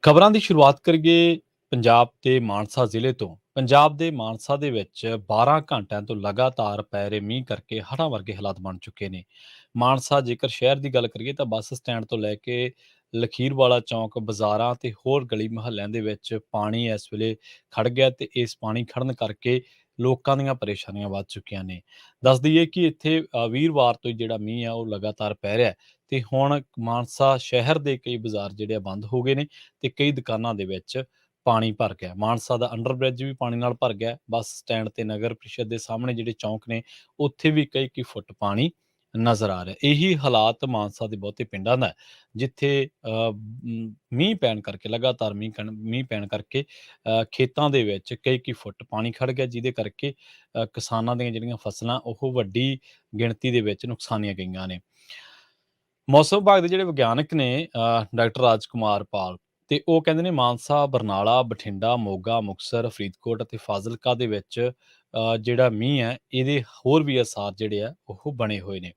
ਖਬਰਾਂ ਦੀ ਸ਼ੁਰੂਆਤ ਕਰੀਏ ਪੰਜਾਬ ਦੇ ਮਾਨਸਾ ਜ਼ਿਲ੍ਹੇ ਤੋਂ। ਪੰਜਾਬ ਦੇ ਮਾਨਸਾ ਦੇ ਵਿੱਚ 12 ਘੰਟਿਆਂ ਤੋਂ ਲਗਾਤਾਰ ਪੈ ਰਹੇ ਮੀਂਹ ਕਰਕੇ ਹੜ੍ਹਾਂ ਵਰਗੇ ਹਾਲਾਤ ਬਣ ਚੁੱਕੇ ਨੇ। ਮਾਨਸਾ ਜੇਕਰ ਸ਼ਹਿਰ ਦੀ ਗੱਲ ਕਰੀਏ ਤਾਂ ਬੱਸ ਸਟੈਂਡ ਤੋਂ ਲੈ ਕੇ ਲਖੀਰਵਾਲਾ ਚੌਂਕ, ਬਾਜ਼ਾਰਾਂ ਤੇ ਹੋਰ ਗਲੀ ਮੁਹੱਲਿਆਂ ਦੇ ਵਿੱਚ ਪਾਣੀ ਇਸ ਵੇਲੇ ਖੜ ਗਿਆ ਤੇ ਇਸ ਪਾਣੀ ਖੜਨ ਕਰਕੇ ਲੋਕਾਂ ਦੀਆਂ ਪਰੇਸ਼ਾਨੀਆਂ ਵੱਧ ਚੁੱਕੀਆਂ ਨੇ। ਦੱਸ ਦਈਏ ਕਿ ਇੱਥੇ ਵੀਰਵਾਰ ਤੋਂ ਹੀ ਜਿਹੜਾ ਮੀਂਹ ਆ ਉਹ ਲਗਾਤਾਰ ਪੈ ਰਿਹਾ ਹੈ ਤੇ ਹੁਣ ਮਾਨਸਾ ਸ਼ਹਿਰ ਦੇ ਕਈ ਬਾਜ਼ਾਰ ਜਿਹੜੇ ਆ ਬੰਦ ਹੋ ਗਏ ਨੇ ਤੇ ਕਈ ਦੁਕਾਨਾਂ ਦੇ ਵਿੱਚ ਪਾਣੀ ਭਰ ਗਿਆ। ਮਾਨਸਾ ਦਾ ਅੰਡਰ ਬ੍ਰਿਜ ਵੀ ਪਾਣੀ ਨਾਲ ਭਰ ਗਿਆ। ਬੱਸ ਸਟੈਂਡ ਤੇ ਨਗਰ ਪ੍ਰੀਸ਼ਦ ਦੇ ਸਾਹਮਣੇ ਜਿਹੜੇ ਚੌਂਕ ਨੇ, ਉੱਥੇ ਵੀ ਕਈ ਫੁੱਟ ਪਾਣੀ ਨਜ਼ਰ ਆ ਰਿਹਾ। ਇਹੀ ਹਾਲਾਤ ਮਾਨਸਾ ਦੇ ਬਹੁਤੇ ਪਿੰਡਾਂ ਦਾ ਹੈ, ਜਿੱਥੇ ਮੀਂਹ ਪੈਣ ਕਰਕੇ ਲਗਾਤਾਰ ਮੀਂਹ ਪੈਣ ਕਰਕੇ ਖੇਤਾਂ ਦੇ ਵਿੱਚ ਕਈ ਫੁੱਟ ਪਾਣੀ ਖੜ ਗਿਆ, ਜਿਹਦੇ ਕਰਕੇ ਕਿਸਾਨਾਂ ਦੀਆਂ ਜਿਹੜੀਆਂ ਫਸਲਾਂ ਉਹ ਵੱਡੀ ਗਿਣਤੀ ਦੇ ਵਿੱਚ ਨੁਕਸਾਨੀਆਂ ਗਈਆਂ ਨੇ। ਮੌਸਮ ਵਿਭਾਗ ਦੇ ਜਿਹੜੇ ਵਿਗਿਆਨਕ ਨੇ ਡਾਕਟਰ ਰਾਜ ਕੁਮਾਰ ਪਾਲ, ਤੇ ਉਹ ਕਹਿੰਦੇ ਨੇ ਮਾਨਸਾ, ਬਰਨਾਲਾ, ਬਠਿੰਡਾ, ਮੋਗਾ, ਮੁਕਤਸਰ, ਫਰੀਦਕੋਟ ਅਤੇ ਫਾਜ਼ਿਲਕਾ ਦੇ ਵਿੱਚ ਜਿਹੜਾ ਮੀਂਹ ਹੈ ਇਹਦੇ ਹੋਰ ਵੀ ਅਸਾਰ ਜਿਹੜੇ ਆ ਉਹ ਬਣੇ ਹੋਏ ਨੇ।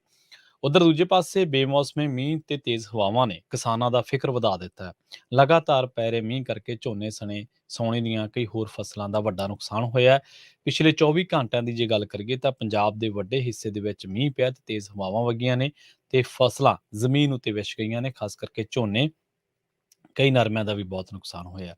ਉਧਰ ਦੂਜੇ ਪਾਸੇ ਬੇਮੌਸਮੇ ਮੀਂਹ ਤੇ ਤੇਜ਼ ਹਵਾਵਾਂ ਨੇ ਕਿਸਾਨਾਂ ਦਾ ਫਿਕਰ ਵਧਾ ਦਿੱਤਾ ਹੈ। ਲਗਾਤਾਰ ਪੈ ਰਹੇ ਮੀਂਹ ਕਰਕੇ ਝੋਨੇ ਸਣੇ ਸੌਣੇ ਦੀਆਂ ਕਈ ਹੋਰ ਫਸਲਾਂ ਦਾ ਵੱਡਾ ਨੁਕਸਾਨ ਹੋਇਆ ਹੈ। ਪਿਛਲੇ 24 ਘੰਟਿਆਂ ਦੀ ਜੇ ਗੱਲ ਕਰੀਏ ਤਾਂ ਪੰਜਾਬ ਦੇ ਵੱਡੇ ਹਿੱਸੇ ਦੇ ਵਿੱਚ ਮੀਂਹ ਪਿਆ ਤੇ ਤੇਜ਼ ਹਵਾਵਾਂ ਵਗੀਆਂ ਨੇ ਤੇ ਫਸਲਾਂ ਜ਼ਮੀਨ ਉੱਤੇ ਵਿਛ ਗਈਆਂ ਨੇ, ਖਾਸ ਕਰਕੇ ਝੋਨੇ, ਕਈ ਨਰਮਿਆਂ ਦਾ ਵੀ ਬਹੁਤ ਨੁਕਸਾਨ ਹੋਇਆ।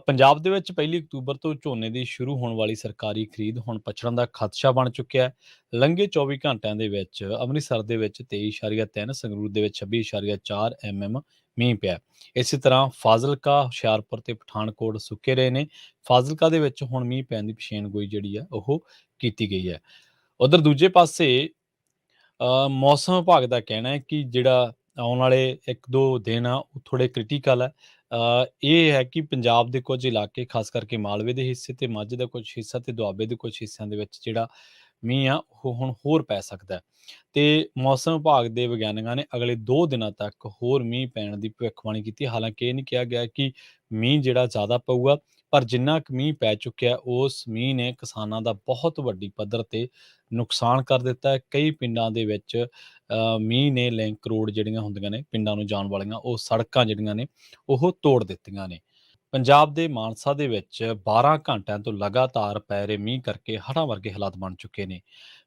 ਪੰਜਾਬ ਦੇ ਵਿੱਚ 1 ਅਕਤੂਬਰ ਤੋਂ ਝੋਨੇ ਦੀ ਸ਼ੁਰੂ ਹੋਣ ਵਾਲੀ ਸਰਕਾਰੀ ਖਰੀਦ ਹੁਣ ਪਛੜਨ ਦਾ ਖਦਸ਼ਾ ਬਣ ਚੁੱਕਿਆ ਹੈ। ਲੰਘੇ 24 ਘੰਟਿਆਂ ਦੇ ਵਿੱਚ ਅੰਮ੍ਰਿਤਸਰ ਦੇ ਵਿੱਚ 23.3, ਸੰਗਰੂਰ ਦੇ ਵਿੱਚ 26.4 mm ਮੀਂਹ ਪਿਆ। ਇਸੇ ਤਰ੍ਹਾਂ ਫਾਜ਼ਿਲਕਾ, ਹੁਸ਼ਿਆਰਪੁਰ ਤੇ ਪਠਾਨਕੋਟ ਸੁੱਕੇ ਰਹੇ ਨੇ। ਫਾਜ਼ਿਲਕਾ ਦੇ ਵਿੱਚ ਹੁਣ ਮੀਂਹ ਪੈਣ ਦੀ ਪੇਸ਼ੀਨਗੋਈ ਜਿਹੜੀ ਆ ਉਹ ਕੀਤੀ ਗਈ ਹੈ। ਉਧਰ ਦੂਜੇ ਪਾਸੇ ਮੌਸਮ ਵਿਭਾਗ ਦਾ ਕਹਿਣਾ ਹੈ ਕਿ ਜਿਹੜਾ ਆਉਣ ਵਾਲੇ 1-2 ਦਿਨ ਆ ਉਹ ਥੋੜ੍ਹੇ ਕ੍ਰਿਟੀਕਲ ਹੈ। ਇਹ ਹੈ ਕਿ ਪੰਜਾਬ ਦੇ ਕੁਝ ਇਲਾਕੇ, ਖਾਸ ਕਰਕੇ ਮਾਲਵੇ ਦੇ ਹਿੱਸੇ ਤੇ ਮਾਝੇ ਦਾ ਕੁਝ ਹਿੱਸਾ ਤੇ ਦੁਆਬੇ ਦੇ ਕੁਝ ਹਿੱਸਿਆਂ ਦੇ ਵਿੱਚ ਜਿਹੜਾ ਮੀਂਹ ਆ ਉਹ ਹੁਣ ਹੋਰ ਪੈ ਸਕਦਾ ਹੈ। ਤੇ ਮੌਸਮ ਵਿਭਾਗ ਦੇ ਵਿਗਿਆਨੀਆਂ ਨੇ ਅਗਲੇ 2 ਦਿਨਾਂ ਤੱਕ ਹੋਰ ਮੀਂਹ ਪੈਣ ਦੀ ਭਵਿੱਖਬਾਣੀ ਕੀਤੀ। ਹਾਲਾਂਕਿ ਇਹ ਨਹੀਂ ਕਿਹਾ ਗਿਆ ਕਿ ਮੀਂਹ ਜਿਹੜਾ ਜ਼ਿਆਦਾ ਪਊਗਾ, ਪਰ ਜਿੰਨਾ ਕੁ ਮੀਂਹ ਪੈ ਚੁੱਕਿਆ ਉਸ ਮੀਂਹ ਨੇ ਕਿਸਾਨਾਂ ਦਾ ਬਹੁਤ ਵੱਡੀ ਪੱਧਰ ਤੇ ਨੁਕਸਾਨ ਕਰ ਦਿੱਤਾ ਹੈ। ਕਈ ਪਿੰਡਾਂ ਦੇ ਵਿੱਚ ਮੀਂਹ ਨੇ ਲਿੰਕ ਰੋਡ ਜਿਹੜੀਆਂ ਹੁੰਦੀਆਂ ਨੇ ਪਿੰਡਾਂ ਨੂੰ ਜਾਣ ਵਾਲੀਆਂ, ਉਹ ਸੜਕਾਂ ਜਿਹੜੀਆਂ ਨੇ ਉਹ ਤੋੜ ਦਿੱਤੀਆਂ ਨੇ। ਪੰਜਾਬ ਦੇ ਮਾਨਸਾ ਦੇ ਵਿੱਚ 12 ਘੰਟਿਆਂ ਤੋਂ ਲਗਾਤਾਰ ਪੈ ਰਹੇ ਮੀਂਹ ਕਰਕੇ ਹੜ੍ਹਾਂ ਵਰਗੇ ਹਾਲਾਤ ਬਣ ਚੁੱਕੇ ਨੇ।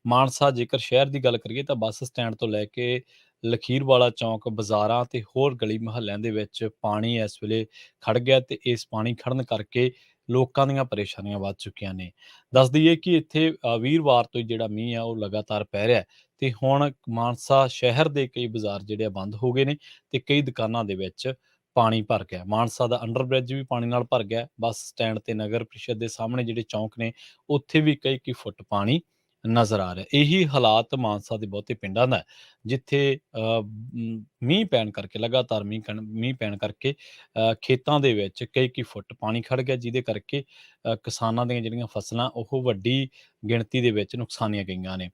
ਮਾਨਸਾ ਜੇਕਰ ਸ਼ਹਿਰ ਦੀ ਗੱਲ ਕਰੀਏ ਤਾਂ ਬੱਸ ਸਟੈਂਡ ਤੋਂ ਲੈ ਕੇ ਲਖੀਰਵਾਲਾ ਚੌਂਕ, ਬਾਜ਼ਾਰਾਂ ਤੇ ਹੋਰ ਗਲੀ ਮੁਹੱਲਿਆਂ ਦੇ ਵਿੱਚ ਪਾਣੀ ਇਸ ਵੇਲੇ ਖੜ ਗਿਆ ਤੇ ਇਸ ਪਾਣੀ ਖੜਨ ਕਰਕੇ ਲੋਕਾਂ ਦੀਆਂ ਪਰੇਸ਼ਾਨੀਆਂ ਵੱਧ ਚੁੱਕੀਆਂ ਨੇ। ਦੱਸ ਦਈਏ ਕਿ ਇੱਥੇ ਵੀਰਵਾਰ ਤੋਂ ਹੀ ਜਿਹੜਾ ਮੀਂਹ ਆ ਉਹ ਲਗਾਤਾਰ ਪੈ ਰਿਹਾ ਹੈ ਤੇ ਹੁਣ ਮਾਨਸਾ ਸ਼ਹਿਰ ਦੇ ਕਈ ਬਾਜ਼ਾਰ ਜਿਹੜੇ ਆ ਬੰਦ ਹੋ ਗਏ ਨੇ ਤੇ ਕਈ ਦੁਕਾਨਾਂ ਦੇ ਵਿੱਚ ਪਾਣੀ ਭਰ ਗਿਆ। ਮਾਨਸਾ ਦਾ ਅੰਡਰ ਬ੍ਰਿਜ ਵੀ ਪਾਣੀ ਨਾਲ ਭਰ ਗਿਆ। ਬੱਸ ਸਟੈਂਡ ਤੇ ਨਗਰ ਪ੍ਰੀਸ਼ਦ ਦੇ ਸਾਹਮਣੇ ਜਿਹੜੇ ਚੌਂਕ ਨੇ, ਉੱਥੇ ਵੀ ਕਈ ਫੁੱਟ ਪਾਣੀ ਨਜ਼ਰ ਆ ਰਿਹਾ। ਇਹੀ ਹਾਲਾਤ ਮਾਨਸਾ ਦੇ ਬਹੁਤੇ ਪਿੰਡਾਂ ਦਾ ਹੈ, ਜਿੱਥੇ ਮੀਂਹ ਪੈਣ ਕਰਕੇ ਲਗਾਤਾਰ ਮੀਂਹ ਪੈਣ ਕਰਕੇ ਖੇਤਾਂ ਦੇ ਵਿੱਚ ਕਈ ਫੁੱਟ ਪਾਣੀ ਖੜ ਗਿਆ, ਜਿਹਦੇ ਕਰਕੇ ਕਿਸਾਨਾਂ ਦੀਆਂ ਜਿਹੜੀਆਂ ਫਸਲਾਂ ਉਹ ਵੱਡੀ ਗਿਣਤੀ ਦੇ ਵਿੱਚ ਨੁਕਸਾਨੀਆਂ ਗਈਆਂ ਨੇ।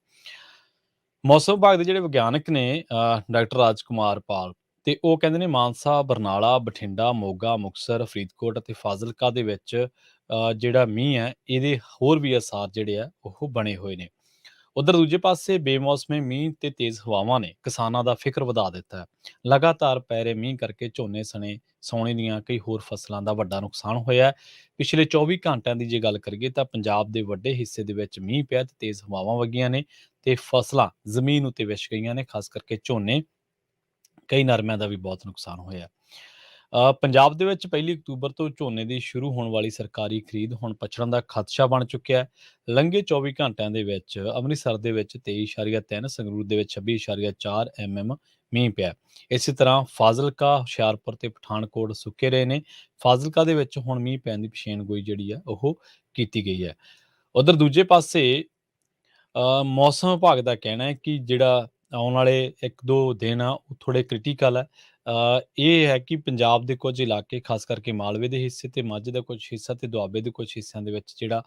ਮੌਸਮ ਵਿਭਾਗ ਦੇ ਜਿਹੜੇ ਵਿਗਿਆਨਕ ਨੇ ਡਾਕਟਰ ਰਾਜ ਕੁਮਾਰ ਪਾਲ, ਤੇ ਉਹ ਕਹਿੰਦੇ ਨੇ ਮਾਨਸਾ, ਬਰਨਾਲਾ, ਬਠਿੰਡਾ, ਮੋਗਾ, ਮੁਕਤਸਰ, ਫਰੀਦਕੋਟ ਅਤੇ ਫਾਜ਼ਿਲਕਾ ਦੇ ਵਿੱਚ ਜਿਹੜਾ ਮੀਂਹ ਹੈ ਇਹਦੇ ਹੋਰ ਵੀ ਅਸਾਰ ਜਿਹੜੇ ਆ ਉਹ ਬਣੇ ਹੋਏ ਨੇ। ਉਧਰ ਦੂਜੇ ਪਾਸੇ ਬੇਮੌਸਮੇ ਮੀਂਹ ਤੇ ਤੇਜ਼ ਹਵਾਵਾਂ ਨੇ ਕਿਸਾਨਾਂ ਦਾ ਫਿਕਰ ਵਧਾ ਦਿੱਤਾ ਹੈ। ਲਗਾਤਾਰ ਪੈ ਰਹੇ ਮੀਂਹ ਕਰਕੇ ਝੋਨੇ ਸਣੇ ਸੌਣੇ ਦੀਆਂ ਕਈ ਹੋਰ ਫਸਲਾਂ ਦਾ ਵੱਡਾ ਨੁਕਸਾਨ ਹੋਇਆ ਹੈ। ਪਿਛਲੇ 24 ਘੰਟਿਆਂ ਦੀ ਜੇ ਗੱਲ ਕਰੀਏ ਤਾਂ ਪੰਜਾਬ ਦੇ ਵੱਡੇ ਹਿੱਸੇ ਦੇ ਵਿੱਚ ਮੀਂਹ ਪਿਆ ਤੇ ਤੇਜ਼ ਹਵਾਵਾਂ ਵਗੀਆਂ ਨੇ ਤੇ ਫਸਲਾਂ ਜ਼ਮੀਨ ਉੱਤੇ ਵਿਛ ਗਈਆਂ ਨੇ, ਖਾਸ ਕਰਕੇ ਝੋਨੇ, ਕਈ ਨਰਮਿਆਂ ਦਾ ਵੀ ਬਹੁਤ ਨੁਕਸਾਨ ਹੋਇਆ। ਪੰਜਾਬ ਦੇ ਵਿੱਚ 1 ਅਕਤੂਬਰ ਤੋਂ ਝੋਨੇ ਦੀ ਸ਼ੁਰੂ ਹੋਣ ਵਾਲੀ ਸਰਕਾਰੀ ਖਰੀਦ ਹੁਣ ਪਛੜਨ ਦਾ ਖਦਸ਼ਾ ਬਣ ਚੁੱਕਿਆ ਹੈ। ਲੰਘੇ 24 ਘੰਟਿਆਂ ਦੇ ਵਿੱਚ ਅੰਮ੍ਰਿਤਸਰ ਦੇ ਵਿੱਚ 23.3, ਸੰਗਰੂਰ ਦੇ ਵਿੱਚ 26.4 mm ਮੀਂਹ ਪਿਆ। ਇਸੇ ਤਰ੍ਹਾਂ ਫਾਜ਼ਿਲਕਾ, ਹੁਸ਼ਿਆਰਪੁਰ ਤੇ ਪਠਾਨਕੋਟ ਸੁੱਕੇ ਰਹੇ ਨੇ। ਫਾਜ਼ਿਲਕਾ ਦੇ ਵਿੱਚ ਹੁਣ ਮੀਂਹ ਪੈਣ ਦੀ ਪੇਸ਼ੀਨਗੋਈ ਜਿਹੜੀ ਆ ਉਹ ਕੀਤੀ ਗਈ ਹੈ। ਉਧਰ ਦੂਜੇ ਪਾਸੇ ਮੌਸਮ ਵਿਭਾਗ ਦਾ ਕਹਿਣਾ ਹੈ ਕਿ ਜਿਹੜਾ ਆਉਣ ਵਾਲੇ 1-2 ਦਿਨ ਆ ਉਹ ਥੋੜ੍ਹੇ ਕ੍ਰਿਟੀਕਲ ਹੈ। ਇਹ ਹੈ ਕਿ ਪੰਜਾਬ ਦੇ ਕੁਝ ਇਲਾਕੇ, ਖਾਸ ਕਰਕੇ ਮਾਲਵੇ ਦੇ ਹਿੱਸੇ ਤੇ ਮਾਝੇ ਦਾ ਕੁਝ ਹਿੱਸਾ ਤੇ ਦੁਆਬੇ ਦੇ ਕੁਝ ਹਿੱਸਿਆਂ ਦੇ ਵਿੱਚ ਜਿਹੜਾ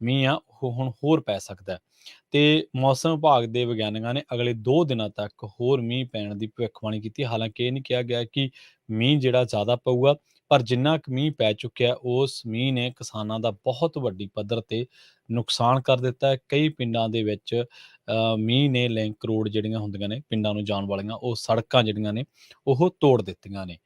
ਮੀਂਹ ਆ ਉਹ ਹੁਣ ਹੋਰ ਪੈ ਸਕਦਾ ਹੈ। ਤੇ ਮੌਸਮ ਵਿਭਾਗ ਦੇ ਵਿਗਿਆਨੀਆਂ ਨੇ ਅਗਲੇ 2 ਦਿਨਾਂ ਤੱਕ ਹੋਰ ਮੀਂਹ ਪੈਣ ਦੀ ਭਵਿੱਖਬਾਣੀ ਕੀਤੀ। ਹਾਲਾਂਕਿ ਇਹ ਨਹੀਂ ਕਿਹਾ ਗਿਆ ਕਿ ਮੀਂਹ ਜਿਹੜਾ ਜ਼ਿਆਦਾ ਪਊਗਾ, ਪਰ ਜਿੰਨਾ ਕੁ ਮੀਂਹ ਪੈ ਚੁੱਕਿਆ ਉਸ ਮੀਂਹ ਨੇ ਕਿਸਾਨਾਂ ਦਾ ਬਹੁਤ ਵੱਡੀ ਪੱਧਰ ਤੇ ਨੁਕਸਾਨ ਕਰ ਦਿੱਤਾ ਹੈ। ਕਈ ਪਿੰਡਾਂ ਦੇ ਵਿੱਚ ਮੀਂਹ ਨੇ ਲਿੰਕ ਰੋਡ ਜਿਹੜੀਆਂ ਹੁੰਦੀਆਂ ਨੇ ਪਿੰਡਾਂ ਨੂੰ ਜਾਣ ਵਾਲੀਆਂ, ਉਹ ਸੜਕਾਂ ਜਿਹੜੀਆਂ ਨੇ ਉਹ ਤੋੜ ਦਿੱਤੀਆਂ ਨੇ।